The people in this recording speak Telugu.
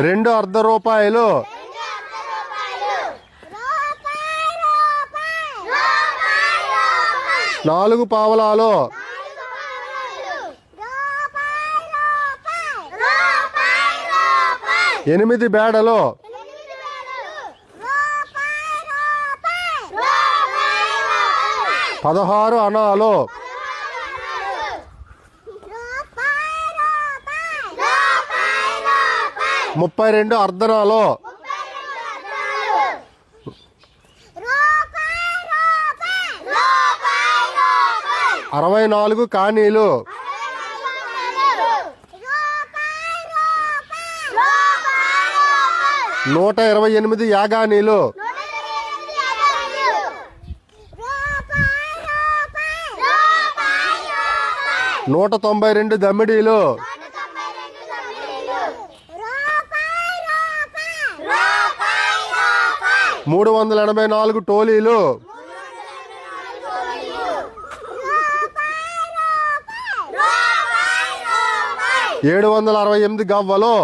2 అర్ధ రూపాయలు 4 పావలాలు 8 బేడలు 16 అనాలు 32 అర్ధనాలు 64 కానీలు 128 యాగానీలు 192 దమ్మిడీలు 384 టోలీలు 768 గవ్వలు